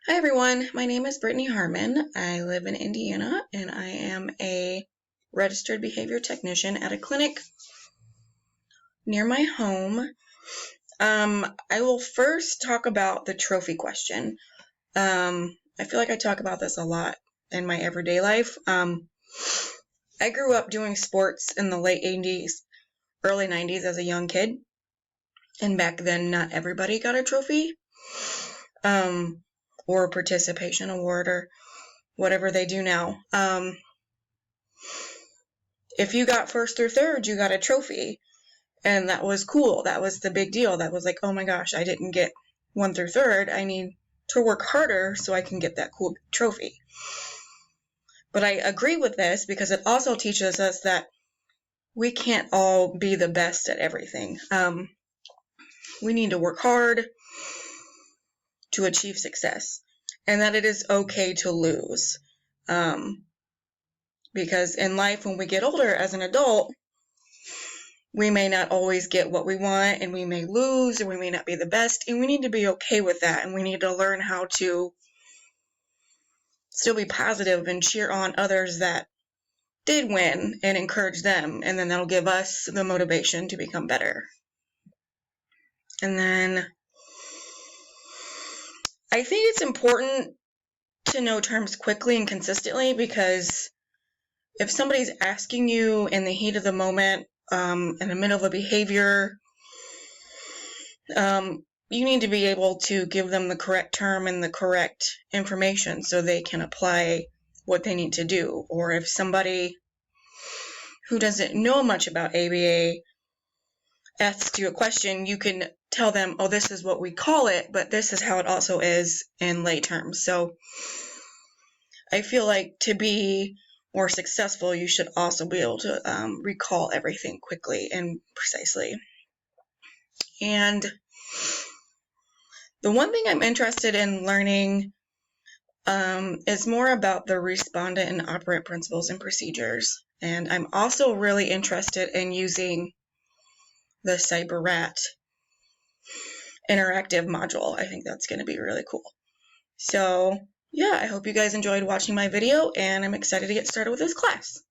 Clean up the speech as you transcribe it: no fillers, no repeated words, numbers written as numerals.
Hi everyone, my name is Brittany Harmon. I live in Indiana and I am a registered behavior technician at a clinic near my home. I will first talk about the trophy question. I feel like I talk about this a lot in my everyday life. I grew up doing sports in the late 80s, early 90s as a young kid, and back then not everybody got a trophy or a participation award or whatever they do now. If you got first or third, you got a trophy. And that was cool. That was the big deal. That was like, oh my gosh, I didn't get 1 through 3rd. I need to work harder so I can get that cool trophy. But I agree with this because it also teaches us that we can't all be the best at everything. We need to work hard to achieve success, and that it is okay to lose. Because in life, when we get older as an adult, we may not always get what we want, and we may lose, and we may not be the best, and we need to be okay with that, and we need to learn how to still be positive and cheer on others that did win and encourage them, and then that'll give us the motivation to become better. And then I think it's important to know terms quickly and consistently, because if somebody's asking you in the heat of the moment, in the middle of a behavior, you need to be able to give them the correct term and the correct information so they can apply what they need to do. Or if somebody who doesn't know much about ABA asks you a question, you can tell them, oh, this is what we call it, but this is how it also is in lay terms. So I feel like to be more successful, you should also be able to recall everything quickly and precisely. And the one thing I'm interested in learning is more about the respondent and operant principles and procedures. And I'm also really interested in using the CyberRat interactive module. I think that's going to be really cool. So yeah, I hope you guys enjoyed watching my video, and I'm excited to get started with this class.